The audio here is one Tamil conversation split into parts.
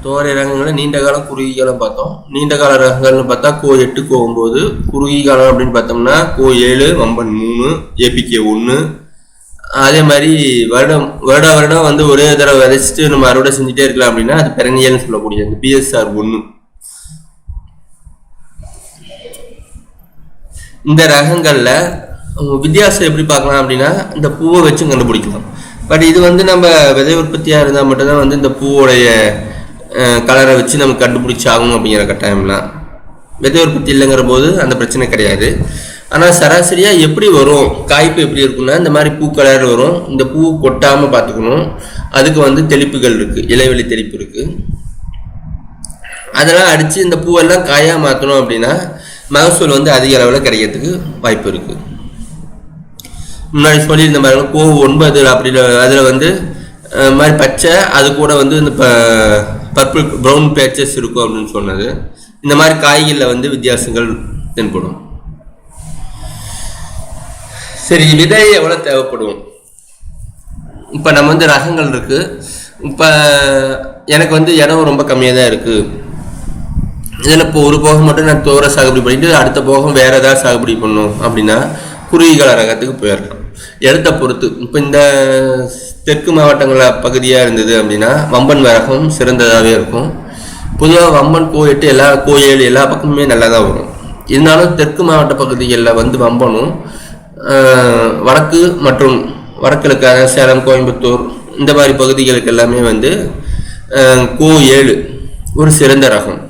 துவரை ரகங்களை நீண்ட காலம் குறுகிய காலம் பார்த்தோம். நீண்ட கால ரகங்கள்னு பார்த்தா கோ 8 கோ 9. குறுகிய காலம் அப்படின்னு பார்த்தோம்னா கோ 7 வம்பன் 3 ஏபிகே 1. அதே மாதிரி வருடம் வந்து ஒரே தடவை விதைச்சிட்டு நம்ம அறுவடை செஞ்சுட்டே இருக்கலாம் அப்படின்னா அது பெரனியல்னு சொல்லக்கூடிய அந்த பிஎஸ்ஆர் 1. இந்த ரகங்கள்ல வித்தியாசம் எப்படி பார்க்கலாம் அப்படின்னா இந்த பூவை வச்சும் கண்டுபிடிக்கலாம். பட் இது வந்து நம்ம விதை உற்பத்தியாக இருந்தால் மட்டும்தான் வந்து இந்த பூவோடைய கலரை வச்சு நம்ம கண்டுபிடிச்சாகணும் அப்படிங்கிற கட்டாயம்லாம். விதை உற்பத்தி இல்லைங்கிற போது அந்த பிரச்சனை கிடையாது. ஆனால் சராசரியாக எப்படி வரும், காய்ப்பு எப்படி இருக்குன்னா இந்த மாதிரி பூ கலர் வரும். இந்த பூ கொட்டாமல் பார்த்துக்கணும். அதுக்கு வந்து தெளிப்புகள் இருக்குது, இலைவெளி தெளிப்பு இருக்குது. அதெல்லாம் அடித்து இந்த பூவெல்லாம் காயாக மாற்றணும் அப்படின்னா மகசூல் வந்து அதிக அளவில் கிடைக்கிறதுக்கு வாய்ப்பு இருக்குது. முன்னாடி சொல்லியிருந்த மாதிரி கோ 9 அப்படி அதில் வந்து மாதிரி பச்சை, அது கூட வந்து இந்த பர்பிள் ப்ரௌன் பேச்சஸ் இருக்கும் அப்படின்னு சொன்னது. இந்த மாதிரி காய்களில் வந்து வித்தியாசங்கள் தென்படும். சரி, விதை எவ்வளோ தேவைப்படும்? இப்போ நம்ம வந்து ரகங்கள் இருக்குது. இப்போ எனக்கு வந்து இடம் ரொம்ப கம்மியாக தான் இருக்குது. இதில் இப்போ ஒரு போகம் மட்டும் நான் தோரை சாகுபடி பண்ணிட்டு அடுத்த போகம் வேறு ஏதாவது சாகுபடி பண்ணணும் அப்படின்னா குறுகிய கால ரகத்துக்கு போயிடலாம். இடத்த பொறுத்து. இப்போ இந்த தெற்கு மாவட்டங்களில் பகுதியாக இருந்தது அப்படின்னா வம்பன் ரகம் சிறந்ததாகவே இருக்கும். பொதுவாக வம்பன் கோ 8 கோ 7 எல்லா பக்கமுமே நல்லா தான் வரும். இருந்தாலும் தெற்கு மாவட்ட பகுதிகளில் வந்து வம்பனும் வடக்கு மற்றும் வடகிழக்கான சேலம், கோயம்புத்தூர் இந்த மாதிரி பகுதிகளுக்கு எல்லாமே வந்து கோ 7 ஒரு சிறந்த ரகம்.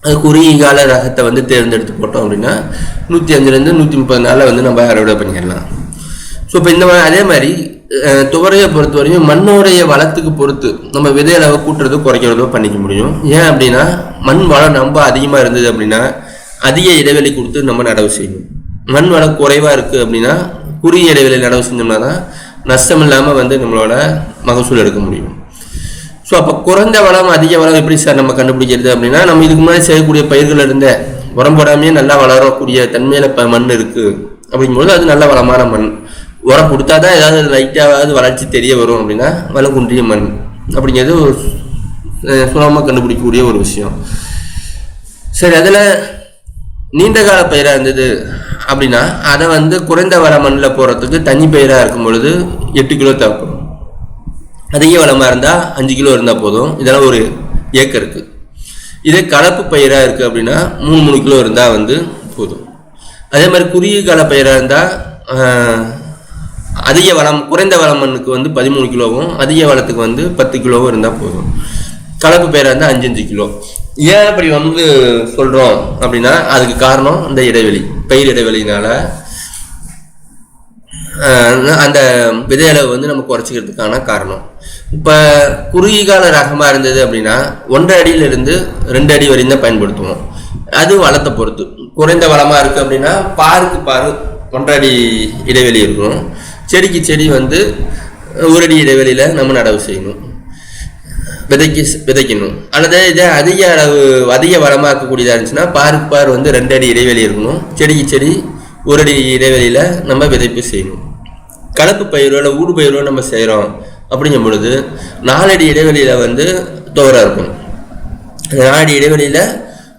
அது குறுகிய கால ரகத்தை வந்து தேர்ந்தெடுத்து போட்டோம் அப்படின்னா 105 to 130 நாளில் வந்து நம்ம அறுவடை பண்ணிடலாம். ஸோ இப்போ இந்த மாதிரி அதே மாதிரி துவரையை பொறுத்த வரையும் மண்ணோடைய வளத்துக்கு பொறுத்து நம்ம விதை அளவை கூட்டுறதோ குறைக்கிறதோ பண்ணிக்க முடியும். ஏன் அப்படின்னா மண் வளம் ரொம்ப அதிகமாக இருந்தது அப்படின்னா அதிக இடைவெளி கொடுத்து நம்ம நடவு செய்யணும். மண் வளம் குறைவாக இருக்குது அப்படின்னா குறுகிய இடைவெளி நடவு செஞ்சோம்னா தான் நஷ்டம் இல்லாமல் வந்து நம்மளோட மகசூல் எடுக்க முடியும். ஸோ அப்போ குறைந்த வளம் அதிக வளம் எப்படி சார் நம்ம கண்டுபிடிக்கிறது அப்படின்னா நம்ம இதுக்கு முன்னாடி செய்யக்கூடிய பயிர்கள் இருந்த உரம் போடாமையே நல்லா வளரக்கூடிய தன்மையில் இப்போ மண் இருக்குது அப்படிங்கும்போது அது நல்ல வளமான மண். உரம் கொடுத்தா தான் ஏதாவது லைட்டாவது வளர்ச்சி தெரிய வரும் அப்படின்னா வளம் குன்றிய மண் அப்படிங்கிறது ஒரு சுலபமாக கண்டுபிடிக்கக்கூடிய ஒரு விஷயம். சரி, அதில் நீண்ட கால பயிராக இருந்தது அப்படின்னா அதை வந்து குறைந்த வள மண்ணில் போகிறதுக்கு தனி பயிராக இருக்கும் பொழுது 8 கிலோ தேவைப்படும். அதிக வளமாக இருந்தால் 5 கிலோ இருந்தால் போதும். இதெல்லாம் ஒரு ஏக்கருக்கு. இதே கலப்பு பயிராக இருக்குது அப்படின்னா 3 கிலோ இருந்தால் வந்து போதும். அதே மாதிரி குறுகிய கால பயிராக இருந்தால் அதிக வளம் குறைந்த வள மண்ணுக்கு வந்து 13 கிலோவும் அதிக வளத்துக்கு வந்து 10 கிலோவும் இருந்தால் போதும். கலப்பு பயிராக இருந்தால் 5 கிலோ. ஏன் அப்படி வந்து சொல்கிறோம் அப்படின்னா அதுக்கு காரணம் இந்த இடைவெளி, பயிர் இடைவெளினால அந்த விதை அளவு வந்து நம்ம குறைச்சிக்கிறதுக்கான காரணம். இப்போ குறுகிய கால ரகமாக இருந்தது அப்படின்னா 1.5 அடியிலிருந்து 2 அடி வரையும் தான் பயன்படுத்துவோம். அது வளத்தை பொறுத்து. குறைந்த வளமாக இருக்குது அப்படின்னா பாருக்கு 1.5 அடி இடைவெளி இருக்கணும். செடிக்கு செடி வந்து 1 அடி இடைவெளியில் நம்ம நடவு செய்யணும், விதைக்கணும். அல்லது இதே அதிக வளமாக இருக்கக்கூடியதாக இருந்துச்சுன்னா பாருக்கு வந்து 2 அடி இடைவெளி இருக்கணும். செடிக்கு செடி 1 அடி இடைவெளியில் நம்ம விதைப்பு செய்யணும். கலப்பு பயிரோ இல்லை ஊடு பயிரோ நம்ம செய்கிறோம் அப்படிங்கும் பொழுது 4 அடி இடைவெளியில் வந்து துவரை இருக்கும். அந்த 4 அடி இடைவெளியில்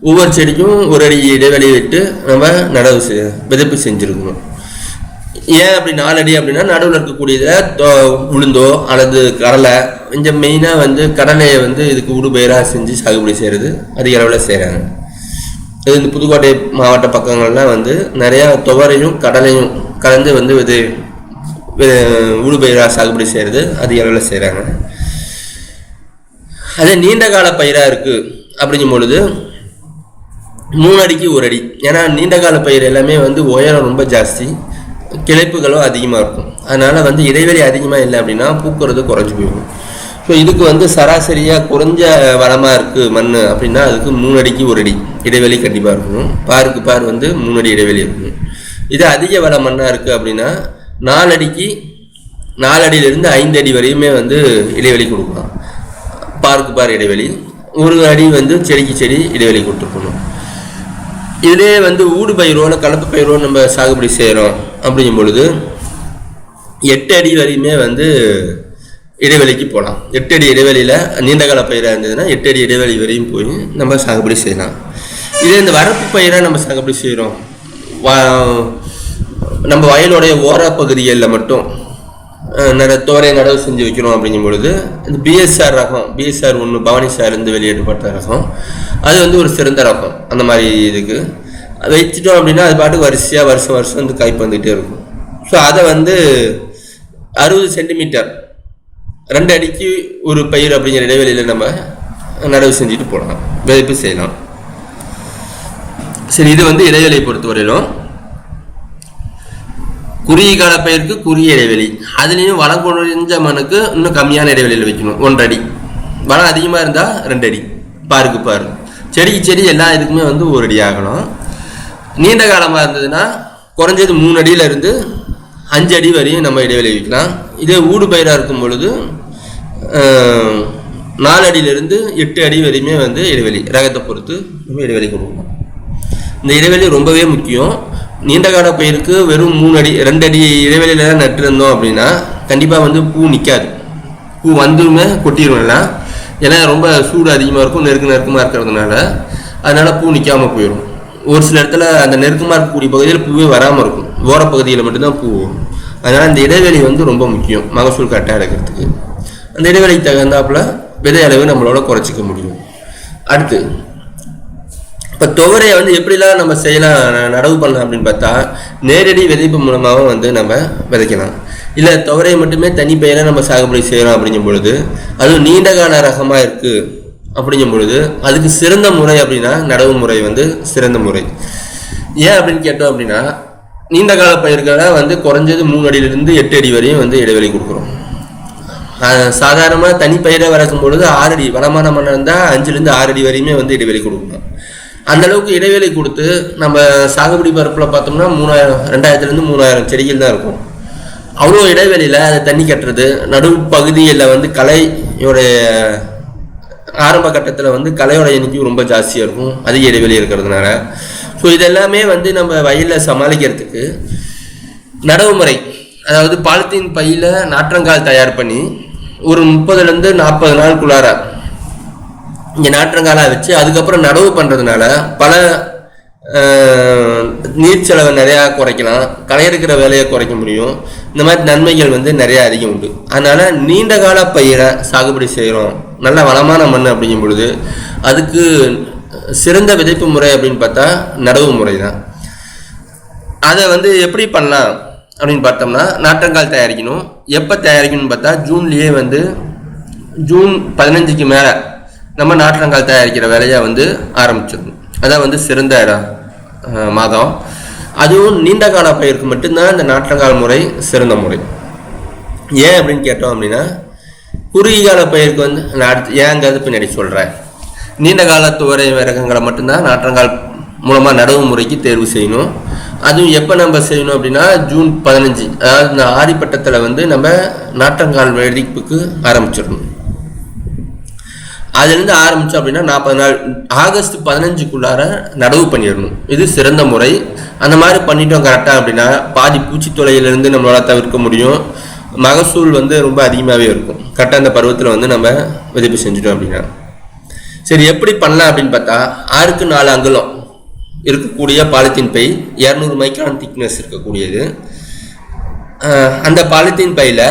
ஒவ்வொரு செடிக்கும் 1 அடி இடைவெளி விட்டு நம்ம விதைப்பு செஞ்சுருக்கணும். ஏன் அப்படி 4 அடி அப்படின்னா நடுவில் இருக்கக்கூடியதில் உளுந்தோ அல்லது கடலை, கொஞ்சம் மெயினாக வந்து கடலையை வந்து இதுக்கு ஊடு பயிராக செஞ்சு சாகுபடி செய்கிறது அதிக அளவில் செய்கிறாங்க. இது இந்த புதுக்கோட்டை மாவட்ட பக்கங்கள்லாம் வந்து நிறையா துவரையும் கடலையும் கலந்து வந்து ஊடுபயிராக சாகுபடி செய்கிறது அதிக அளவில் செய்கிறாங்க. அதே நீண்ட கால பயிராக இருக்குது அப்படிங்கும் பொழுது 3 அடிக்கு 1 அடி. ஏன்னா நீண்ட கால பயிர் எல்லாமே வந்து உயரம் ரொம்ப ஜாஸ்தி, கிளைப்புகளும் அதிகமாக இருக்கும். அதனால் வந்து இடைவெளி அதிகமாக இல்லை அப்படின்னா பூக்கிறது குறைஞ்சி போயிடும். ஸோ இதுக்கு வந்து சராசரியாக குறைஞ்ச வளமாக இருக்குது மண் அப்படின்னா அதுக்கு 3 அடிக்கு 1 அடி இடைவெளி கண்டிப்பாக இருக்கணும். பாருக்கு வந்து 3 அடி இடைவெளி இருக்கணும். இது அதிக வள மண்ணாக இருக்குது அப்படின்னா 4 அடியிலிருந்து 5 அடி வரையுமே வந்து இடைவெளி கொடுக்கலாம். பாருக்கு இடைவெளி 1 அடி வந்து செடிக்கு செடி இடைவெளி கொடுத்துருக்கணும். இதே வந்து ஊடு பயிரோ இல்லை கலப்பு பயிரோ நம்ம சாகுபடி செய்கிறோம் அப்படிங்கும் பொழுது 8 அடி வரையுமே வந்து இடைவெளிக்கு போகலாம். 8 அடி இடைவெளியில் நீண்டகால பயிராக இருந்ததுன்னா 8 அடி இடைவெளி வரையும் போய் நம்ம சாகுபடி செய்யலாம். இதே இந்த வரப்பு பயிராக நம்ம சாகுபடி செய்கிறோம், நம்ம வயலுடைய ஓர பகுதிகளில் மட்டும் தோரை நடவு செஞ்சு வைக்கிறோம் அப்படிங்கும் பொழுது இந்த பிஎஸ்ஆர் ரகம், பிஎஸ்ஆர் 1 பவானி சார்ந்து வெளியிடப்பட்ட ரகம், அது வந்து ஒரு சிறந்த ரகம். அந்த மாதிரி இதுக்கு வச்சுட்டோம் அப்படின்னா அது பாட்டுக்கு வரிசையாக வருஷம் வந்து காய்ப்பு வந்துகிட்டே இருக்கும். ஸோ அதை வந்து 60 சென்டிமீட்டர் 2 அடிக்கு ஒரு பயிர் அப்படிங்கிற இடைவெளியில் நம்ம நடவு செஞ்சுட்டு போடலாம், விதைப்பு செய்யலாம். சரி, இது வந்து இடைவெளியை பொறுத்தவரையிலும் குறுகிய கால பயிருக்கு குறுகிய இடைவெளி, அதுலேயும் வளம் குறைஞ்ச மண்ணுக்கு இன்னும் கம்மியான இடைவெளியில் வைக்கணும். 1 அடி, வளம் அதிகமாக இருந்தால் 2 அடி, பாருக்கு பாரு, செடிக்கு செடி எல்லா இதுக்குமே வந்து 1 அடி ஆகணும். நீண்ட காலமாக இருந்ததுன்னா குறைஞ்சது 3 அடியிலிருந்து 5 அடி வரையும் நம்ம இடைவெளி வைக்கலாம். இதே ஊடு பயிராக இருக்கும் பொழுது 4 அடியிலிருந்து 8 அடி வரையுமே வந்து இடைவெளி, ரகத்தை பொறுத்து நம்ம இடைவெளி கொடுக்கணும். இந்த இடைவெளி ரொம்பவே முக்கியம். நீண்ட கால பயிருக்கு வெறும் 3 அடி 2 அடி இடைவெளியில தான் நட்டுருந்தோம் அப்படின்னா கண்டிப்பாக வந்து பூ நிற்காது, பூ வந்துமே கொட்டிடும்லாம். ஏன்னா ரொம்ப சூடு அதிகமாக இருக்கும், நெருக்கமாக இருக்கிறதுனால அதனால பூ நிற்காமல் போயிடும். ஒரு சில இடத்துல அந்த நெருக்கமாக இருக்கக்கூடிய பகுதியில் பூவே வராமல் இருக்கும், ஓரப்பகுதியில் மட்டும்தான் பூ வரும். அதனால் இந்த இடைவெளி வந்து ரொம்ப முக்கியம் மகசூல் கரெக்டாக எடுக்கிறதுக்கு. அந்த இடைவெளிக்கு தகுந்தாப்புல விதை அளவு நம்மளோட குறைச்சிக்க முடியும். அடுத்து இப்போ துவரையை வந்து எப்படிலாம் நம்ம செய்யலாம், நடவு பண்ணலாம் அப்படின்னு பார்த்தா நேரடி விதைப்பு மூலமாகவும் வந்து நம்ம விதைக்கலாம். இல்லை துவரையை மட்டுமே தனி பயிராக நம்ம சாகுபடி செய்யலாம் அப்படிங்கும் பொழுது, அதுவும் நீண்ட கால ரகமாக இருக்குது அப்படிங்கும் பொழுது அதுக்கு சிறந்த முறை அப்படின்னா நடவு முறை வந்து சிறந்த முறை. ஏன் அப்படின்னு கேட்டோம் அப்படின்னா நீண்ட கால பயிர்களை வந்து குறைஞ்சது 3 அடியிலிருந்து 8 அடி வரையும் வந்து இடைவெளி கொடுக்குறோம். சாதாரணமாக தனி பயிரை வளர்க்கும் பொழுது 6 அடி, வளமான மண்ணை இருந்தால் 5லேருந்து 6 அடி வரையுமே வந்து இடைவெளி கொடுக்கணும். அந்த அளவுக்கு இடைவெளி கொடுத்து நம்ம சாகுபடி பரப்பில் பார்த்தோம்னா 2000லேருந்து 3000 செடிகள் தான் இருக்கும். அவ்வளோ இடைவெளியில் அதை தண்ணி கட்டுறது, நடுவு பகுதியில் வந்து களையோடைய ஆரம்ப கட்டத்தில் வந்து களையோட எண்ணிக்கை ரொம்ப ஜாஸ்தியாக இருக்கும், அதிக இடைவெளி இருக்கிறதுனால. ஸோ இதெல்லாமே வந்து நம்ம வயலில் சமாளிக்கிறதுக்கு நடவு முறை, அதாவது பாலித்தீன் பையில் நாற்றங்கால் தயார் பண்ணி ஒரு 30லேருந்து 40 நாளுக்குள்ளார இங்கே நாற்றங்காலாக வச்சு அதுக்கப்புறம் நடவு பண்ணுறதுனால பல நீர் செலவை நிறையா குறைக்கலாம், களை எடுக்கிற வேலையை குறைக்க முடியும். இந்த மாதிரி நன்மைகள் வந்து நிறையா அதிகம் உண்டு. அதனால் நீண்ட கால பயிரை சாகுபடி செய்கிறோம், நல்ல வளமான மண் அப்படிங்கும் பொழுது அதுக்கு சிறந்த விதைப்பு முறை அப்படின்னு பார்த்தா நடவு முறை தான். அதை வந்து எப்படி பண்ணலாம் அப்படின்னு பார்த்தோம்னா நாற்றங்கால் தயாரிக்கணும். எப்போ தயாரிக்கணும்னு பார்த்தா ஜூன்லேயே வந்து ஜூன் 15க்கு மேலே நம்ம நாற்றங்கால் தயாரிக்கிற வேலையை வந்து ஆரம்பிச்சிடணும். அதான் வந்து சிறந்த மாதம். அதுவும் நீண்ட கால பயிருக்கு மட்டும்தான் இந்த நாற்றங்கால் முறை சிறந்த முறை. ஏன் அப்படின்னு கேட்டோம் அப்படின்னா குறுகிய கால பயிருக்கு வந்து நான் அடுத்து ஏங்கிறது பின்னாடி சொல்கிறேன். நீண்ட கால துவரை ரகங்களை மட்டும்தான் நாற்றங்கால் மூலமாக நடவு முறைக்கு தேர்வு செய்யணும். அதுவும் எப்போ நம்ம செய்யணும் அப்படின்னா ஜூன் 15, அதாவது இந்த ஆடிப்பட்டத்தில் வந்து நம்ம நாற்றங்கால் விதைப்புக்கு ஆரம்பிச்சிடணும். அதுலேருந்து ஆரம்பித்தோம் அப்படின்னா 40 நாள், ஆகஸ்ட் 15க்குள்ளார நடவு பண்ணிடணும். இது சிறந்த முறை. அந்த மாதிரி பண்ணிட்டோம் கரெக்டாக அப்படின்னா பாதி பூச்சித்தொலையிலேருந்து நம்மளால் தவிர்க்க முடியும். மகசூல் வந்து ரொம்ப அதிகமாகவே இருக்கும் கரெக்டாக அந்த பருவத்தில் வந்து நம்ம விதைப்பு செஞ்சுட்டோம் அப்படின்னா. சரி, எப்படி பண்ணலாம் அப்படின்னு பார்த்தா 6க்கு 4 அங்குலம் இருக்கக்கூடிய பாலித்தீன் பை, 200 மைக்ரான் திக்னஸ் இருக்கக்கூடியது. அந்த பாலித்தீன் பையில்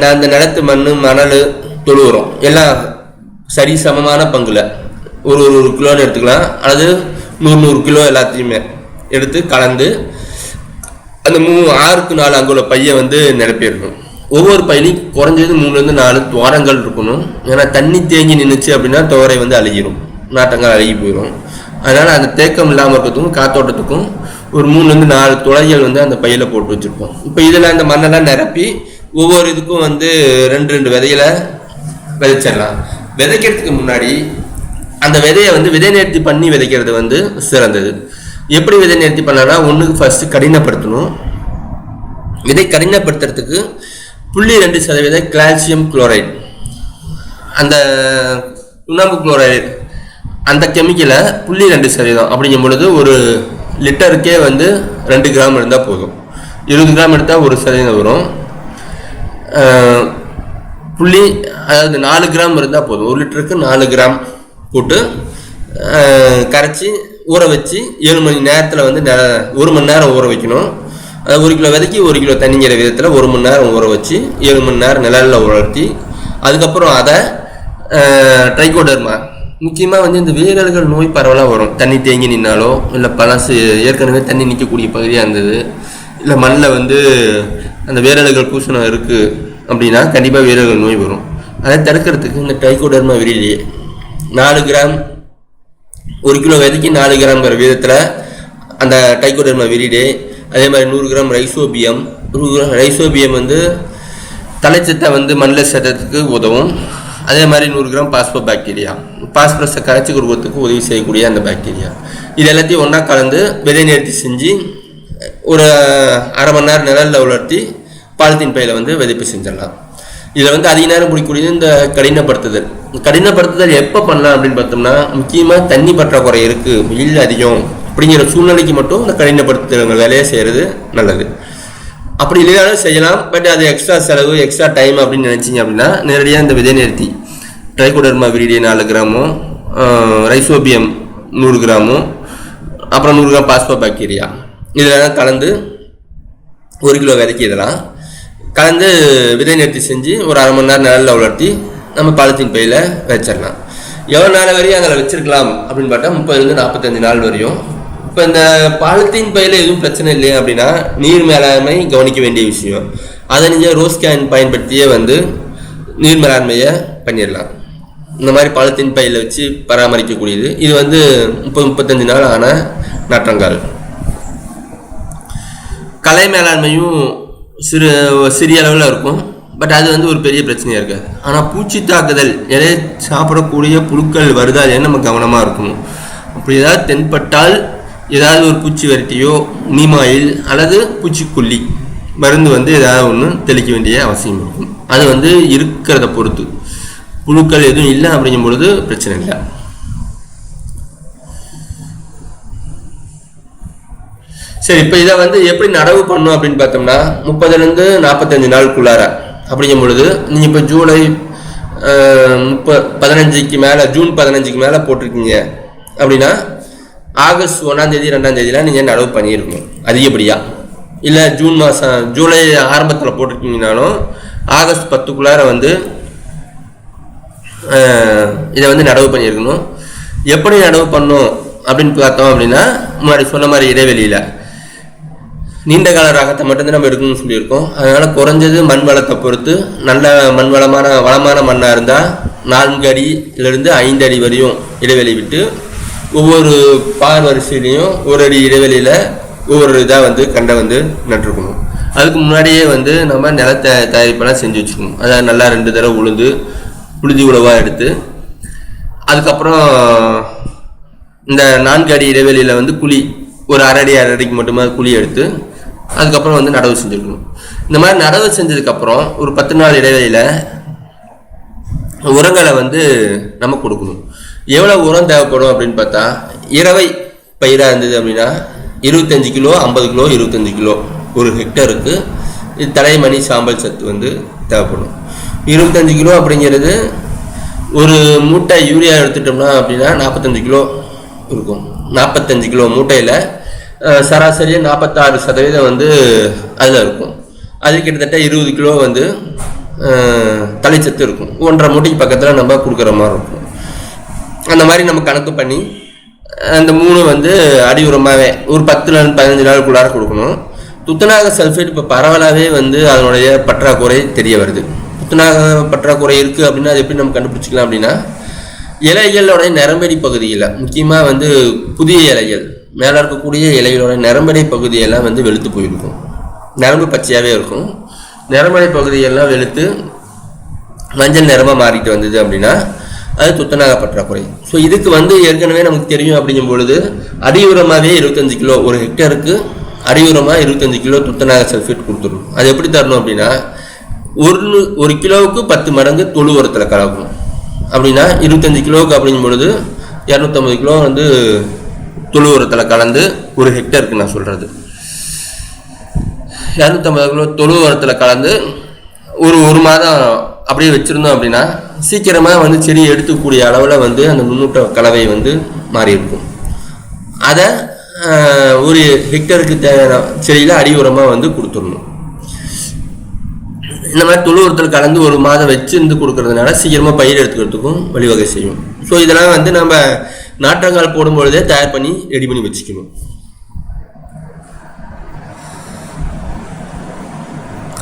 அந்த நிலத்து மண், மணல், தொழு உரம் எல்லாம் சரி சமமான பங்குல ஒரு கிலோன்னு எடுத்துக்கலாம், அல்லது 100 கிலோ எல்லாத்தையுமே எடுத்து கலந்து அந்த 6க்கு 4 அங்குல பையை வந்து நிரப்பிடணும். ஒவ்வொரு பையிலையும் குறைஞ்சது 3லேருந்து 4 துவாரங்கள் இருக்கணும். ஏன்னா தண்ணி தேங்கி நின்றுச்சு அப்படின்னா துவரை வந்து அழுகிடும், நாட்டங்கள் அழுகி போயிடும். அதனால் அந்த தேக்கம் இல்லாமல் இருக்கிறதுக்கும் காத்தோட்டத்துக்கும் ஒரு 3லேருந்து 4 துளைகள் வந்து அந்த பையில் போட்டு வச்சுருப்போம். இப்போ இதில் அந்த மண்ணெல்லாம் நிரப்பி ஒவ்வொரு இதுக்கும் வந்து 2 விதைகளை விதைச்சிடலாம். விதைக்கிறதுக்கு முன்னாடி அந்த விதையை வந்து விதை நேர்த்தி பண்ணி விதைக்கிறது வந்து சிறந்தது. எப்படி விதை நேர்த்தி பண்ணலாம், ஒன்றுக்கு ஃபஸ்ட்டு கடினப்படுத்தணும். விதை கடினப்படுத்துறதுக்கு 0.2% கால்சியம் குளோரைடு, அந்த சுண்ணாம்பு குளோரைடு அந்த கெமிக்கலை 0.2% அப்படிங்கும் பொழுது ஒரு லிட்டருக்கே வந்து 2 கிராம் இருந்தால் போதும். 20 கிராம் எடுத்தால் 1% வரும். புள்ளி, அதாவது 4 கிராம் இருந்தால் போதும். 1 லிட்டருக்கு 4 கிராம் போட்டு கரைச்சி ஊற வச்சு 7 மணி நேரத்தில் வந்து 1 மணி நேரம் ஊற வைக்கணும். 1 கிலோ விதைக்கு 1 கிலோ தண்ணிங்கிற விதத்தில் 1 மணி நேரம் ஊற வச்சு 7 மணி நேரம் நிழலில் உலர்த்தி அதுக்கப்புறம் அதை ட்ரைகோடர்மா, முக்கியமாக வந்து இந்த வீரர்கள் நோய் பரவலாக வரும். தண்ணி தேங்கி நின்னாலோ இல்லை பழசு ஏற்கனவே தண்ணி நிற்கக்கூடிய பகுதியாக இருந்தது, இல்லை மண்ணில் வந்து அந்த வீரர்கள் பூசணம் இருக்குது அப்படின்னா கண்டிப்பாக வீரர்கள் நோய் வரும். அதை தடுக்கிறதுக்கு இந்த ட்ரைகோடர்மா விரிலியே 4 கிராம் 1 கிலோ விதைக்கு 4 கிராம்ங்கிற விதத்தில் அந்த ட்ரைகோடர்மா விரிடே, அதே மாதிரி 100 கிராம் ரைசோபியம். 100 கிராம் ரைசோபியம் வந்து தலைச்சத்தை வந்து மண்ணில் சேர்த்ததுக்கு உதவும். அதே மாதிரி 100 கிராம் பாஸ்போ பாக்டீரியா, பாஸ்பரஸை கரைச்சி கொடுக்கறதுக்கு உதவி செய்யக்கூடிய அந்த பாக்டீரியா. இது எல்லாத்தையும் ஒன்றா கலந்து விதை நேர்த்தி செஞ்சு ஒரு அரை மணி நேரம் நிழலில் உலர்த்தி பாலித்தீன் பையில் வந்து விதைப்பு செஞ்சிடலாம். இதில் வந்து அதிக நேரம் பிடிக்கக்கூடியது இந்த கடினப்படுத்துதல். கடினப்படுத்துதல் எப்போ பண்ணலாம் அப்படின்னு பார்த்தோம்னா, முக்கியமாக தண்ணி பற்றாக்குறை இருக்குது, வெயில் அதிகம் அப்படிங்கிற சூழ்நிலைக்கு மட்டும் இந்த கடினப்படுத்துதல் வேலையை செய்கிறது நல்லது. அப்படி இல்லைனாலும் செய்யலாம், பட் அது எக்ஸ்ட்ரா செலவு, எக்ஸ்ட்ரா டைம் அப்படின்னு நினச்சிங்க அப்படின்னா நேரடியாக இந்த விதை நிறுத்தி ட்ரைகோடர்மா விரிடே 4 கிராமும் ரைசோபியம் 100 கிராமும் அப்புறம் 100 கிராம் பாஸ்போ பாக்டீரியா இதெல்லாம் கலந்து 1 கிலோ விதைக்கு இதெல்லாம் கலந்து விதை நிறுத்தி செஞ்சு ஒரு அரை மணி நேரம் நிழலில் உலர்த்தி நம்ம பாலித்தீன் பையில் வச்சிடலாம். எவ்வளோ நாள் வரையும் அதில் வச்சிருக்கலாம் அப்படின்னு பார்த்தா 30 to 45 நாள் வரையும். இப்போ இந்த பாலித்தீன் பையில் எதுவும் பிரச்சனை இல்லை அப்படின்னா நீர் மேலாண்மை கவனிக்க வேண்டிய விஷயம். அதை நீங்கள் ரோஸ் கேன் பயன்படுத்தியே வந்து நீர் மேலாண்மையை பண்ணிடலாம். இந்த மாதிரி பாலித்தீன் பையில் வச்சு பராமரிக்கக்கூடியது. இது வந்து 30-35 நாள் ஆன நாற்றங்கால். கலை மேலாண்மையும் சிறிய அளவில் இருக்கும், பட் அது வந்து ஒரு பெரிய பிரச்சனையாக இருக்காது. ஆனால் பூச்சி தாக்குதல், இலையை சாப்பிடக்கூடிய புழுக்கள் வருதா நம்ம கவனமாக இருக்கணும். அப்படி ஏதாவது தென்பட்டால் ஏதாவது ஒரு பூச்சி விரட்டியோ நீமாயில் அல்லது பூச்சிக்கொல்லி மருந்து வந்து ஏதாவது ஒன்று தெளிக்க வேண்டிய அவசியம் இருக்கும். அது வந்து இருக்கிறத பொறுத்து. புழுக்கள் எதுவும் இல்லை அப்படிங்கும் பொழுது பிரச்சனை இல்லை. சரி, இப்போ இதை வந்து எப்படி நடவு பண்ணும் அப்படின்னு பார்த்தோம்னா 30 to 45 நாளுக்குள்ளார அப்படிங்கும் பொழுது நீங்கள் இப்போ ஜூலை 15க்கு மேலே, ஜூன் 15க்கு மேலே போட்டிருக்கீங்க அப்படின்னா ஆகஸ்ட் 1ஆம் தேதி 2ஆம் தேதியெலாம் நீங்கள் நடவு பண்ணியிருக்கணும் அதிகப்படியாக. இல்லை ஜூன் மாதம் ஜூலை ஆரம்பத்தில் போட்டிருக்கீங்கனாலும் ஆகஸ்ட் 10க்குள்ளார வந்து இதை வந்து நடவு பண்ணியிருக்கணும். எப்படி நடவு பண்ணும் அப்படின்னு பார்த்தோம் அப்படின்னா முன்னாடி சொன்ன மாதிரி இடைவெளியில் நீண்ட கால ரகத்தை மட்டும்தான் நம்ம எடுக்கணும்னு சொல்லியிருக்கோம். அதனால் குறைஞ்சது மண் வளத்தை பொறுத்து நல்ல மண் வளமான மண்ணாக இருந்தால் 4 அடியிலிருந்து 5 அடி வரையும் இடைவெளி விட்டு ஒவ்வொரு பார் வரிசையிலையும் 1 அடி இடைவெளியில் ஒவ்வொரு இதாக வந்து கண்டை வந்து நட்டுருக்கணும். அதுக்கு முன்னாடியே வந்து நம்ம நிலத்தை தயாரிப்பெல்லாம் செஞ்சு வச்சுக்கணும். அதாவது நல்லா 2 தடவை உளுந்து புழுதி உழவாக எடுத்து அதுக்கப்புறம் இந்த 4 அடி இடைவெளியில் வந்து குழி ஒரு அரை அடிக்கு மட்டுமே குழி எடுத்து அதுக்கப்புறம் வந்து நடவு செஞ்சுருக்கணும். இந்த மாதிரி நடவு செஞ்சதுக்கப்புறம் ஒரு 10 நாள் இடைவெளியில் உரங்களை வந்து நம்ம கொடுக்கணும். எவ்வளோ உரம் தேவைப்படும் அப்படின்னு பார்த்தா, இரவை பயிராக இருந்தது அப்படின்னா 25 கிலோ 50 கிலோ 25 கிலோ ஒரு ஹெக்டருக்கு இது தலைமணி சாம்பல் சத்து வந்து தேவைப்படும். 25 கிலோ அப்படிங்கிறது ஒரு மூட்டை யூரியா எடுத்துட்டோம்னா அப்படின்னா 45 கிலோ இருக்கும். 45 கிலோ மூட்டையில் சராசரியாக 46% வந்து அதில் இருக்கும். அது கிட்டத்தட்ட 20 கிலோ வந்து தலைச்சத்து இருக்கும். 1.5 மூட்டைக்கு பக்கத்தில் நம்ம கொடுக்குற மாதிரி இருக்கும். அந்த மாதிரி நம்ம கணக்கு பண்ணி அந்த 3 வந்து அடி உரமாகவே ஒரு 10 to 15 நாளுக்குள்ளார கொடுக்கணும். துத்தநாக சல்ஃபேட் இப்போ பரவலாகவே வந்து அதனுடைய பற்றாக்குறை தெரிய வருது. துத்தநாக பற்றாக்குறை இருக்குது அப்படின்னா அது எப்படி நம்ம கண்டுபிடிச்சிக்கலாம் அப்படின்னா, இலைகளோடைய நரம்படி பகுதியில் முக்கியமாக வந்து புதிய இலைகள் மேலே இருக்கக்கூடிய இலைகளோட நரம்படை பகுதியெல்லாம் வந்து வெளுத்து போயிருக்கும். நரம்பு பச்சையாகவே இருக்கும். நரம்படை பகுதியெல்லாம் வெளுத்து மஞ்சள் நிறமாக மாறிட்டு வந்தது அப்படின்னா அது துத்தநாக பற்றாக்குறை. ஸோ இதுக்கு வந்து ஏற்கனவே நமக்கு தெரியும். அப்படிங்கும் பொழுது அடி உரமாகவே 25 கிலோ ஒரு ஹெக்டருக்கு அடி உரமாக 25 கிலோ துத்தநாக சல்ஃபேட் கொடுத்துடணும். அது எப்படி தரணும் அப்படின்னா, ஒரு கிலோவுக்கு 10 மடங்கு தொழு உரத்தில் கலக்கணும். அப்படின்னா 25 கிலோவுக்கு அப்படிங்கும் பொழுது 250 கிலோ வந்து தொழு உரத்தில் கலந்து ஒரு ஹெக்டருக்கு நான் சொல்கிறது 250 கிலோ தொழு உரத்தில் கலந்து ஒரு மாதம் அப்படியே வச்சுருந்தோம் அப்படின்னா சீக்கிரமாக வந்து செடி எடுத்துக்கூடிய அளவில் வந்து அந்த நுண்ணூட்ட கலவை வந்து மாறி இருக்கும். அதை ஒரு ஹெக்டருக்கு தேவையான செடியில் அடி உரமாக வந்து கொடுத்துடணும். இந்த மாதிரி தொழு உரத்தில் கலந்து ஒரு மாதம் வச்சிருந்து கொடுக்கறதுனால சீக்கிரமாக பயிர் எடுத்துக்கிறதுக்கும் வழிவகை செய்யும். ஸோ இதெல்லாம் வந்து நம்ம நாற்றங்கால் போடும்பொழுதே தயார் பண்ணி ரெடி பண்ணி வச்சுக்கணும்.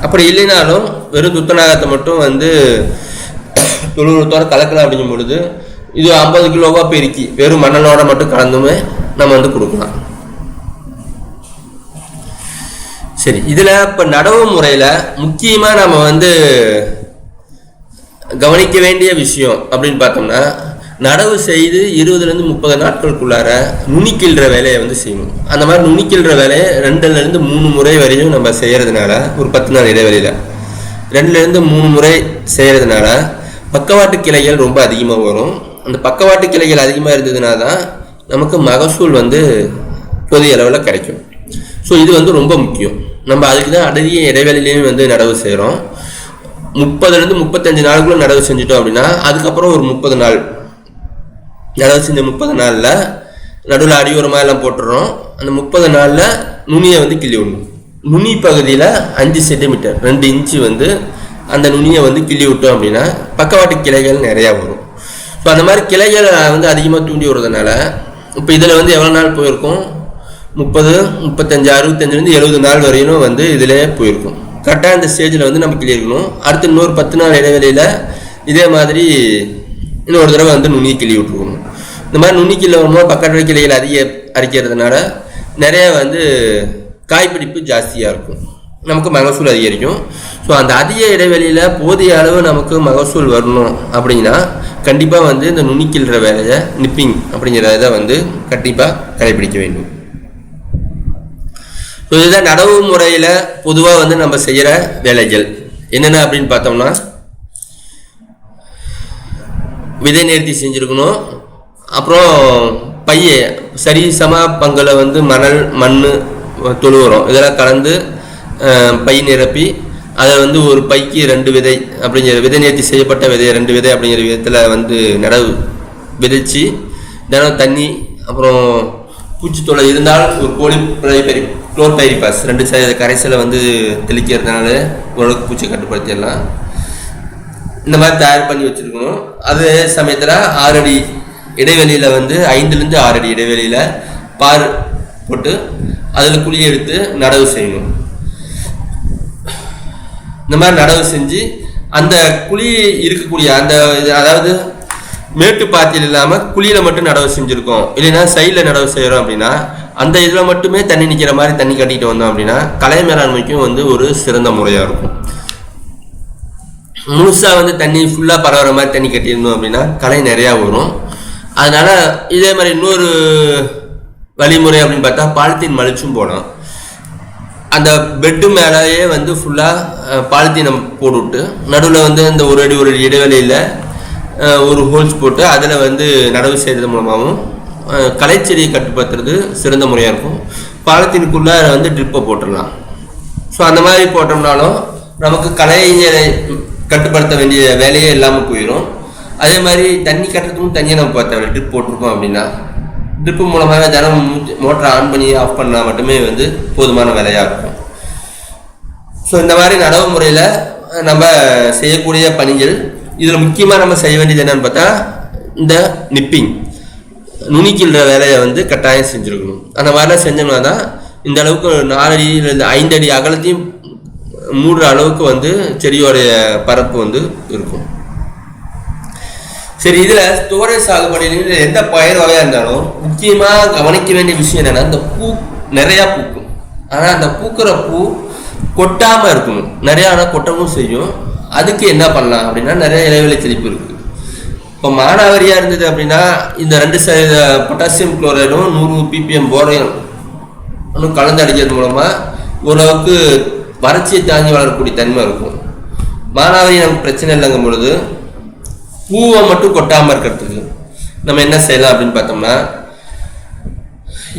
அப்படி இல்லைனாலும் வெறும் துத்தநாகத்தை மட்டும் வந்து தொழு உரத்தோட கலக்கலாம் அப்படிங்கும் பொழுது இது 50 கிலோவா பெருக்கி வெறும் மணலோட மட்டும் கலந்துமே நம்ம வந்து கொடுக்கலாம். சரி, இதில் இப்போ நடவு முறையில் முக்கியமாக நம்ம வந்து கவனிக்க வேண்டிய விஷயம் அப்படின்னு பார்த்தோம்னா, நடவு செய்து 20லேருந்து 30 நாட்களுக்குள்ளார நுனிக்கின்ற வேலையை வந்து செய்யணும். அந்த மாதிரி நுனிக்கின்ற வேலையை 2லேருந்து 3 முறை வரையும் நம்ம செய்கிறதுனால, ஒரு 10 நாள் இடைவெளியில் 2லேருந்து 3 முறை செய்கிறதுனால பக்கவாட்டு கிளைகள் ரொம்ப அதிகமாக வரும். அந்த பக்கவாட்டு கிளைகள் அதிகமாக இருந்ததுனா தான் நமக்கு மகசூல் வந்து போதிய அளவில் கிடைக்கும். ஸோ இது வந்து ரொம்ப முக்கியம். நம்ம அதுக்கு தான் அதிக இடைவெளியிலையும் வந்து நடவு செய்கிறோம். 30லேருந்து 35 நாளுக்குள்ள நடவு செஞ்சிட்டோம் அப்படின்னா அதுக்கப்புறம் ஒரு 30 நாள் நடவு செஞ்ச 30 நாளில் நடுவில் அடியோரமாக எல்லாம் போட்டுடுறோம். அந்த 30 நாளில் நுனியை வந்து கிள்ளி விடணும். நுனி பகுதியில் 5 சென்டிமீட்டர் 2 இன்ச்சு வந்து அந்த நுனியை வந்து கிள்ளி விட்டோம் அப்படின்னா பக்கவாட்டு கிளைகள் நிறையா வரும். ஸோ அந்த மாதிரி கிளைகளை வந்து அதிகமாக தூண்டி விடுறதுனால இப்போ இதில் வந்து எவ்வளோ நாள் போயிருக்கும், 30, 35, 65லேருந்து 70 நாள் வரையிலும் வந்து இதிலே போயிருக்கும். கரெக்டாக இந்த ஸ்டேஜில் வந்து நம்ம கிளி இருக்கணும். அடுத்து இன்னொரு 10 நாள் இடைவெளியில் இதே மாதிரி இன்னொரு தடவை வந்து நுனி கிளி விட்டுருக்கணும். இந்த மாதிரி நுனி கிளி வரும்போது பக்கத்து கிளைகள் அரிக்கிறதுனால நிறைய வந்து காய்பிடிப்பு ஜாஸ்தியாக இருக்கும், நமக்கு மகசூல் அதிகரிக்கும். ஸோ அந்த அதிக இடைவெளியில் போதிய அளவு நமக்கு மகசூல் வரணும் அப்படின்னா கண்டிப்பாக வந்து இந்த நுனி கிள்ற வேலையை நிப்பிங் அப்படிங்கிற இதை வந்து கண்டிப்பாக கடைபிடிக்க வேண்டும். ஸோ இதுதான் நடவு முறையில் பொதுவாக வந்து நம்ம செய்கிற வேலைகள் என்னென்ன அப்படின்னு பார்த்தோம்னா, விதை நேர்த்தி செஞ்சுருக்கணும். அப்புறம் பைய சரி சம பங்கில் வந்து மணல், மண், தொழு உரம் இதெல்லாம் கலந்து பை நிரப்பி அதை வந்து ஒரு பைக்கு 2 விதை அப்படிங்கிற விதை நேர்த்தி செய்யப்பட்ட விதை 2 விதை அப்படிங்கிற விதத்தில் வந்து நடவு விதைச்சி தினம் தண்ணி, அப்புறம் பூச்சித்தொலை இருந்தால் ஒரு குளோர்பைரிபாஸ் 2% கரைசலை வந்து தெளிக்கிறதுனால ஓரளவுக்கு பூச்சி கட்டுப்படுத்திடலாம். இந்த மாதிரி தயார் பண்ணி வச்சுருக்கணும். அதே சமயத்தில் 6 அடி இடைவெளியில் வந்து 5லேருந்து 6 அடி இடைவெளியில் பார் போட்டு அதில் குழியை எடுத்து நடவு செய்யணும். இந்த மாதிரி நடவு செஞ்சு அந்த குழி இருக்கக்கூடிய அந்த அதாவது மேட்டு பாத்தியில் இல்லாமல் குழியில் மட்டும் நடவு செஞ்சுருக்கோம், இல்லைன்னா சைடில் நடவு செய்கிறோம் அப்படின்னா அந்த இதில் மட்டுமே தண்ணி நிற்கிற மாதிரி தண்ணி கட்டிட்டு வந்தோம் அப்படின்னா களை மேலாண்மைக்கும் வந்து ஒரு சிறந்த முறையாக இருக்கும். முழுசாக வந்து தண்ணி ஃபுல்லாக பரவுற மாதிரி தண்ணி கட்டியிருந்தோம் அப்படின்னா களை நிறையா வரும். அதனால் இதே மாதிரி இன்னொரு வழிமுறை அப்படின்னு பார்த்தா பாலித்தீன் மலிச்சும் போனோம். அந்த பெட்டு மேலேயே வந்து ஃபுல்லாக பாலித்தீனை போட்டுவிட்டு நடுவில் வந்து அந்த ஒரு அடி இடைவெளியில் ஒரு ஹோல்ஸ் போட்டு அதில் வந்து நடவு செய்கிறது மூலமாகவும் களைச்செடியை கட்டுப்படுத்துறது சிறந்த முறையாக இருக்கும். பாலித்தீனுக்குள்ளே வந்து ட்ரிப்பை போட்டுடலாம். ஸோ அந்த மாதிரி போட்டோம்னாலும் நமக்கு களையை கட்டுப்படுத்த வேண்டிய வேலையே இல்லாமல் போயிடும். அதே மாதிரி தண்ணி கட்டுறதுக்கும் தண்ணியை நம்ம பார்த்தோம். ட்ரிப் போட்டிருக்கோம் அப்படின்னா ட்ரிப்பு மூலமாக தினம் மோட்டரை ஆன் பண்ணி ஆஃப் பண்ணால் மட்டுமே வந்து போதுமான வேலையாக இருக்கும். ஸோ இந்த மாதிரி நடவு முறையில் நம்ம செய்யக்கூடிய பணிகள் இதில் முக்கியமாக நம்ம செய்ய வேண்டியது என்னென்னு பார்த்தா இந்த நிப்பிங் நுனிக்கின்ற வேலையை வந்து கட்டாயம் செஞ்சுருக்கணும். அந்த மாதிரிலாம் செஞ்சோம்னா தான் இந்த அளவுக்கு 4 அடியிலேருந்து 5 அடி அகலத்தையும் மூடுற அளவுக்கு வந்து செடியோடைய பரப்பு வந்து இருக்கும். சரி, இதில் தோரை சாகுபடியில் எந்த பயிர் வகையாக இருந்தாலும் முக்கியமாக கவனிக்க வேண்டிய விஷயம் என்னென்னா இந்த பூ நிறையா பூக்கும். ஆனால் அந்த பூக்கிற பூ கொட்டாமல் இருக்கணும். நிறையா ஆனால் கொட்டவும் செய்யும். அதுக்கு என்ன பண்ணலாம் அப்படின்னா நிறைய இலைவெளி தெளிப்பு இருக்குது. இப்போ மானாவாரியாக இருந்தது அப்படின்னா இந்த 2% பொட்டாசியம் குளோரைடும் 100 ppm போரையும் இன்னும் கலந்து அடிக்கிறது மூலமாக ஓரளவுக்கு வறட்சியை தாங்கி வளரக்கூடிய தன்மை இருக்கும். மானாவாரி நமக்கு பிரச்சனை இல்லைங்கும் பொழுது பூவை மட்டும் கொட்டாமல் இருக்கிறதுக்கு நம்ம என்ன செய்யலாம் அப்படின்னு பார்த்தோம்னா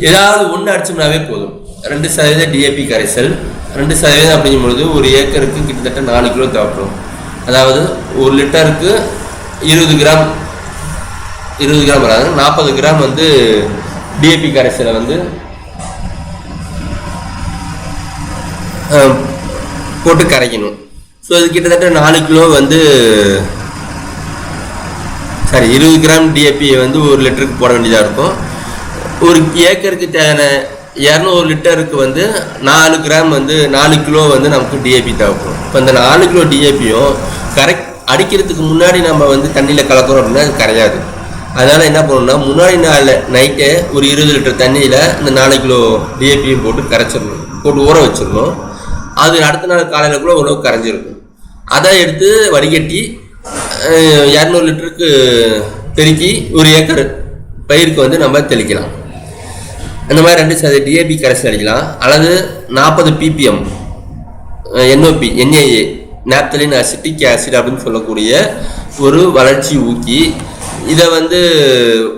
ஏதாவது ஒன்று அடிச்சோம்னாவே போதும். 2% DAP கரைசல் 2% அப்படிங்கும் பொழுது ஒரு ஏக்கருக்கு கிட்டத்தட்ட 4 கிலோ தேவைப்படும். அதாவது 1 லிட்டருக்கு 20 கிராம் வராது, 40 கிராம் வந்து டிஏபி கரைசலை வந்து போட்டு கரைக்கணும். ஸோ இது கிட்டத்தட்ட 4 கிலோ வந்து 20 கிராம் டிஏபியை வந்து 1 லிட்டருக்கு போட வேண்டியதாக இருக்கும். ஒரு ஏக்கருக்கு தேவையான 200 லிட்டருக்கு வந்து 4 கிராம் வந்து 4 கிலோ வந்து நமக்கு டிஏபி தேவைப்படும். இப்போ இந்த 4 கிலோ டிஏபியும் அடிக்கிறதுக்கு முன்னாடி நம்ம வந்து தண்ணியில் கலக்கிறோம் அப்படின்னா அது கரையாது. அதனால் என்ன பண்ணணும்னா முன்னாடி நாள் நைட்டே ஒரு 20 லிட்டர் தண்ணியில் இந்த 4 கிலோ டிஏபியும் போட்டு கரைச்சிடணும், போட்டு ஊற வச்சிடணும். அது அடுத்த நாள் காலையில் கூட ஓரளவுக்கு கரைஞ்சிருக்கும். அதை எடுத்து வடிகட்டி 200 லிட்டருக்கு பெருக்கி 1 ஏக்கர் பயிருக்கு வந்து நம்ம தெளிக்கலாம். அந்த மாதிரி 2 டிஏபி கரைசல் அடிக்கலாம். அல்லது 40 ppm NOP NAA naphthalene acetic acid அப்படின்னு சொல்லக்கூடிய ஒரு வளர்ச்சி ஊக்கி, இதை வந்து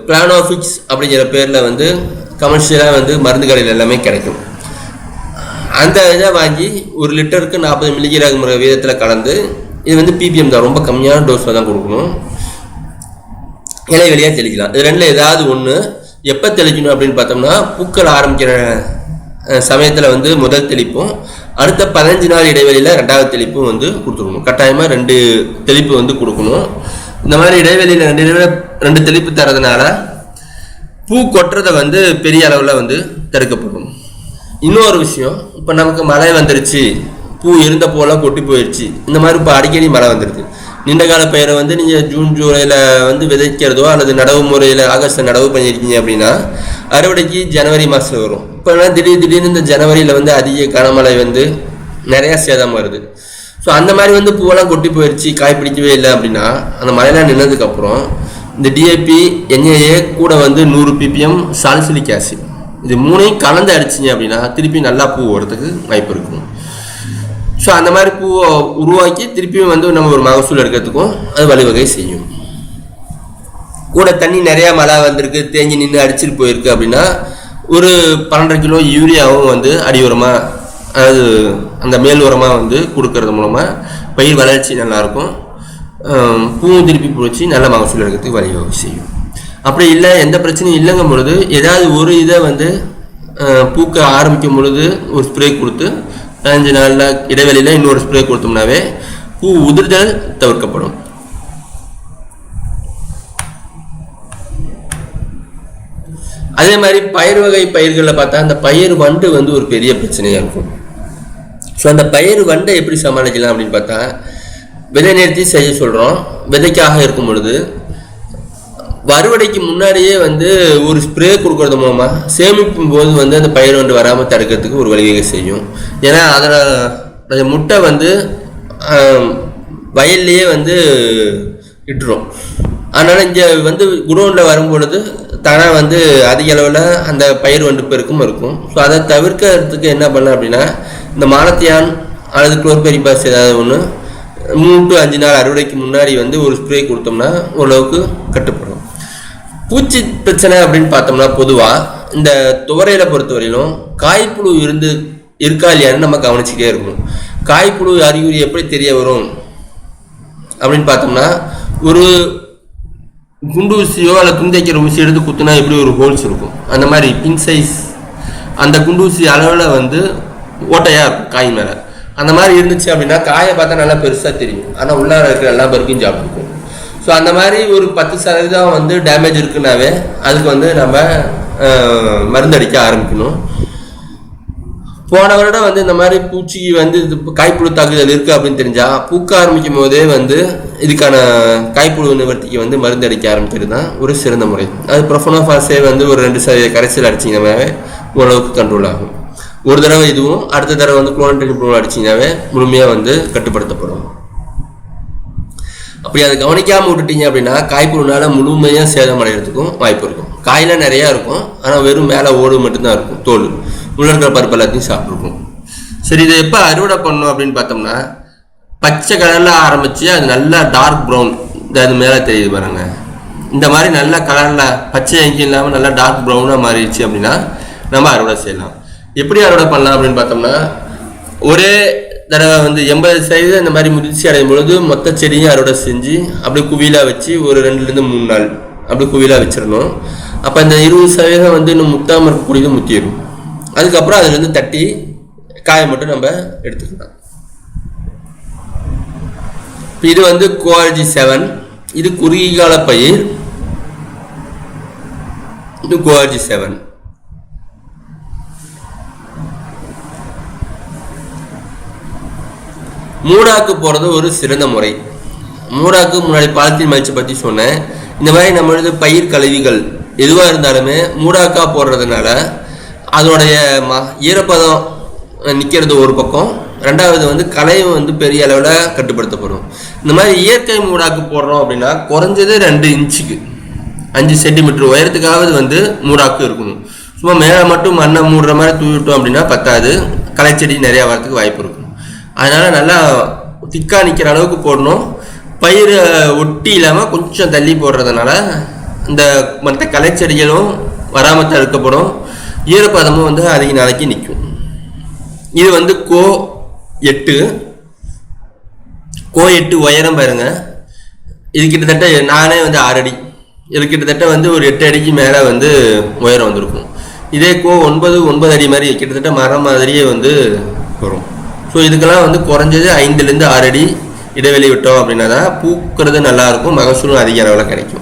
பிளானோஃபிக்ஸ் அப்படிங்கிற பேரில் வந்து கமர்ஷியலாக வந்து மருந்து கடையில் எல்லாமே கிடைக்கும். அந்த இதை வாங்கி 1 லிட்டருக்கு 40 மில்லிகிராம் வீதத்தில் கலந்து, இது வந்து பிபிஎம் தான், ரொம்ப கம்மியான டோஸில் தான் கொடுக்கணும். இலை வெளியாக தெளிக்கலாம். இது ரெண்டில் ஏதாவது ஒன்று. எப்போ தெளிக்கணும் அப்படின்னு பார்த்தோம்னா பூக்கள் ஆரம்பிக்கிற சமயத்தில் வந்து முதல் தெளிப்பும், அடுத்த 15 நாள் இடைவெளியில் 2வது தெளிப்பும் வந்து கொடுத்துக்கணும். கட்டாயமாக 2 தெளிப்பு வந்து கொடுக்கணும். இந்த மாதிரி இடைவெளியில் 2 தெளிப்பு தரதுனால பூ கொட்டுறதை வந்து பெரிய அளவில் வந்து தடுக்கப்படும். இன்னொரு விஷயம், இப்போ நமக்கு மழை வந்துருச்சு, பூ இருந்த போல கொட்டி போயிடுச்சு, இந்த மாதிரி இப்போ அடிக்கடி மழை வந்துடுது. நீண்ட கால பயிரை வந்து நீங்கள் ஜூன் ஜூலையில் வந்து விதைக்கிறதோ அல்லது நடவு முறையில் ஆகஸ்ட்டில் நடவு பண்ணியிருக்கீங்க அப்படின்னா அறுவடைக்கு ஜனவரி மாதத்தில் வரும். இப்போ திடீர்னு இந்த ஜனவரியில் வந்து அதிக கனமழை வந்து நிறையா சேதம் வருது. ஸோ அந்த மாதிரி வந்து பூவெல்லாம் கொட்டி போயிடுச்சு, காய் பிடிக்கவே இல்லை அப்படின்னா அந்த மழையெல்லாம் நின்னதுக்கப்புறம் இந்த டிஏபி NAA கூட வந்து 100 ppm சாலிசிலிக் ஆசிட், இது 3ஐயும் கலந்து அடிச்சிங்க அப்படின்னா திருப்பி நல்லா பூ வரதுக்கு வாய்ப்பு இருக்கும். ஸோ அந்த மாதிரி பூவை உருவாக்கி திருப்பியும் வந்து நம்ம ஒரு மகசூல் எடுக்கிறதுக்கும் அது வழிவகை செய்யும். கூட தண்ணி நிறையா மழை வந்திருக்கு, தேங்கி நின்று அடிச்சுட்டு போயிருக்கு அப்படின்னா ஒரு 12 கிலோ யூரியாவும் வந்து அடி உரமாக, அதாவது அந்த மேல் உரமாக வந்து கொடுக்கறது மூலமாக பயிர் வளர்ச்சி நல்லாயிருக்கும், பூவும் திருப்பி பிடிச்சி நல்ல மகசூல் எடுக்கிறதுக்கு வழிவகை செய்யும். அப்படி இல்லை, எந்த பிரச்சனையும் இல்லைங்கும் பொழுது ஏதாவது ஒரு இதை வந்து பூக்க ஆரம்பிக்கும் பொழுது ஒரு ஸ்ப்ரே கொடுத்து 15 நாளில் இடைவெளியில் இன்னொரு ஸ்ப்ரே கொடுத்தோம்னாவே பூ உதிர்தல் தவிர்க்கப்படும். அதே மாதிரி பயிர் வகை பயிர்களில் பார்த்தா அந்த பயிர் வண்டு வந்து ஒரு பெரிய பிரச்சனையாக இருக்கும். ஸோ அந்த பயிர் வண்டை எப்படி சமாளிக்கலாம் அப்படின்னு பார்த்தா, விதை நிறுத்தி செய்ய சொல்கிறோம். விதைக்காக இருக்கும் பொழுது அறுவடைக்கு முன்னாடியே வந்து ஒரு ஸ்ப்ரே கொடுக்கறது மூலமாக சேமிக்கும் போது வந்து அந்த பயிர் வண்டு வராமல் தடுக்கிறதுக்கு ஒரு வழிவகை செய்யும். ஏன்னா அதோட முட்டை வந்து வயல்லையே வந்து இட்டுரும். அதனால் இங்கே வந்து குடோனில் வரும்பொழுது தானாக வந்து அதிக அளவில் அந்த பயிர் வண்டு பெருக்கும் இருக்கும். ஸோ அதை தவிர்க்கிறதுக்கு என்ன பண்ணலாம் அப்படின்னா, இந்த மாலத்தியான் அல்லது குளோர்பெரிபாஸ் ஏதாவது ஒன்று 3 to 5 நாள் அறுவடைக்கு முன்னாடி வந்து ஒரு ஸ்ப்ரே கொடுத்தோம்னா ஓரளவுக்கு கட்டுப்படும். பூச்சி பிரச்சனை அப்படின்னு பார்த்தோம்னா பொதுவாக இந்த துவரையில பொறுத்தவரையிலும் காய்ப்புழு இருக்கா இல்லையான்னு நம்ம கவனிச்சுட்டே இருக்கணும். காய்ப்புழு அறிகுறி எப்படி தெரிய வரும் அப்படின்னு பார்த்தோம்னா, ஒரு குண்டு ஊசியோ அல்ல துண்டைக்கிற ஊசி எடுத்து குத்துனா எப்படி ஒரு ஹோல்ஸ் இருக்கும், அந்த மாதிரி பின் சைஸ் அந்த குண்டு ஊசி அளவில் வந்து ஓட்டையாக இருக்கும் காய் மேலே. அந்த மாதிரி இருந்துச்சு அப்படின்னா காயை பார்த்தா நல்லா பெருசாக தெரியும், ஆனால் உள்ளார இருக்கிற எல்லா பருக்கையும் சாப்பிட்டுருக்கும். ஸோ அந்த மாதிரி ஒரு 10% வந்து டேமேஜ் இருக்குன்னாவே அதுக்கு வந்து நம்ம மருந்தடிக்க ஆரம்பிக்கணும். போன வருடம் வந்து இந்த மாதிரி பூச்சிக்கு வந்து காய்ப்புழு தாக்குதல் இருக்குது அப்படின்னு தெரிஞ்சால் பூக்க ஆரம்பிக்கும் போதே வந்து இதுக்கான காய்ப்புழு நிவர்த்திக்கு வந்து மருந்து அடிக்க ஆரம்பிக்கிறது தான் ஒரு சிறந்த முறை. அது ப்ரொஃபனோஃபாஸே வந்து ஒரு 2% கரைசல் அடிச்சிங்கனாவே ஓரளவுக்கு கண்ட்ரோல் ஆகும். ஒரு தடவை இதுவும் அடுத்த தடவை வந்து குளோரோட்ரினின் அடிச்சிங்கனாவே முழுமையாக வந்து கட்டுப்படுத்தப்படும். அப்படி அதை கவனிக்காமல் விட்டுட்டீங்க அப்படின்னா காய்ப்புழுனால முழுமையாக சேதம் அடைகிறதுக்கும் வாய்ப்பு இருக்கும். காயெல்லாம் நிறையா இருக்கும், ஆனால் வெறும் மேலே ஓடு மட்டும்தான் இருக்கும், தோல் உள்ள இருக்கிற பருப்பு எல்லாத்தையும் சாப்பிட்ருக்கும். சரி, இதை எப்போ அறுவடை பண்ணணும் அப்படின்னு பார்த்தோம்னா, பச்சை கலரில் ஆரம்பித்து அது நல்லா டார்க் ப்ரௌன், அது மேலே தெரியுது பாருங்க, இந்த மாதிரி நல்ல கலரில் பச்சை எங்கேயும் இல்லாமல் நல்லா டார்க் ப்ரௌனாக மாறிடுச்சு அப்படின்னா நம்ம அறுவடை செய்யலாம். எப்படி அறுவடை பண்ணலாம் அப்படின்னு பார்த்தோம்னா, ஒரே தடவை வந்து 80% இந்த மாதிரி முதிர்ச்சி அடையும் பொழுது மொத்த செடியும் அறுவடை செஞ்சு அப்படியே குவியலாக வச்சு ஒரு 2லேருந்து 3 நாள் அப்படியே குவியலாக வச்சிடணும். அப்போ இந்த 20% வந்து இன்னும் முத்தாமல் இருக்கக்கூடியது முத்திடும். அதுக்கப்புறம் அதுலேருந்து தட்டி காயை மட்டும் நம்ம எடுத்துக்கலாம். இது வந்து கோஆர்ஜி 7, இது குறுகிய கால பயிர். இது கோஆர்ஜி 7. மூடாக்கு போகிறது ஒரு சிறந்த முறை. மூடாக்கு முன்னாடி பாலித்தீன் மல்ச்சை பற்றி சொன்னேன். இந்த மாதிரி நம்மளது பயிர் கழிவுகள் எதுவாக இருந்தாலுமே மூடாக்கா போடுறதுனால அதோடைய ஈரப்பதம் நிற்கிறது ஒரு பக்கம், ரெண்டாவது வந்து களையும் வந்து பெரிய அளவில் கட்டுப்படுத்தப்படும். இந்த மாதிரி இயற்கை மூடாக்கு போடுறோம் அப்படின்னா குறைஞ்சது 2 இன்ச்சுக்கு 5 சென்டிமீட்டர் உயரத்துக்காவது வந்து மூடாக்கு இருக்கணும். சும்மா மேலே மட்டும் மண்ணை மூடுற மாதிரி தூவிட்டோம் அப்படின்னா பத்தாது, களைச்செடி நிறையா வரத்துக்கு வாய்ப்பு இருக்கும். அதனால் நல்லா திக்காக நிற்கிற அளவுக்கு போடணும். பயிரை ஒட்டி இல்லாமல் கொஞ்சம் தள்ளி போடுறதுனால இந்த மற்ற களைச்செடிகளும் வராமல் தடுக்கப்படும், ஈரப்பதமும் வந்து அதிக நாளைக்கு நிற்கும். இது வந்து கோ 8 உயரம் பாருங்க. இது கிட்டத்தட்ட நானே வந்து 6 அடி, இது கிட்டத்தட்ட வந்து ஒரு 8 அடிக்கு மேலே வந்து உயரம் வந்திருக்கும். இதே கோ 9 அடி மாதிரி கிட்டத்தட்ட மரம் மாதிரியே வந்து வரும். ஸோ இதுக்கெல்லாம் வந்து குறைஞ்சது 5லேருந்து 6 அடி இடைவெளி விட்டோம் அப்படின்னா தான் பூக்கிறது நல்லாயிருக்கும், மகசூலும் அதிக அளவில் கிடைக்கும்.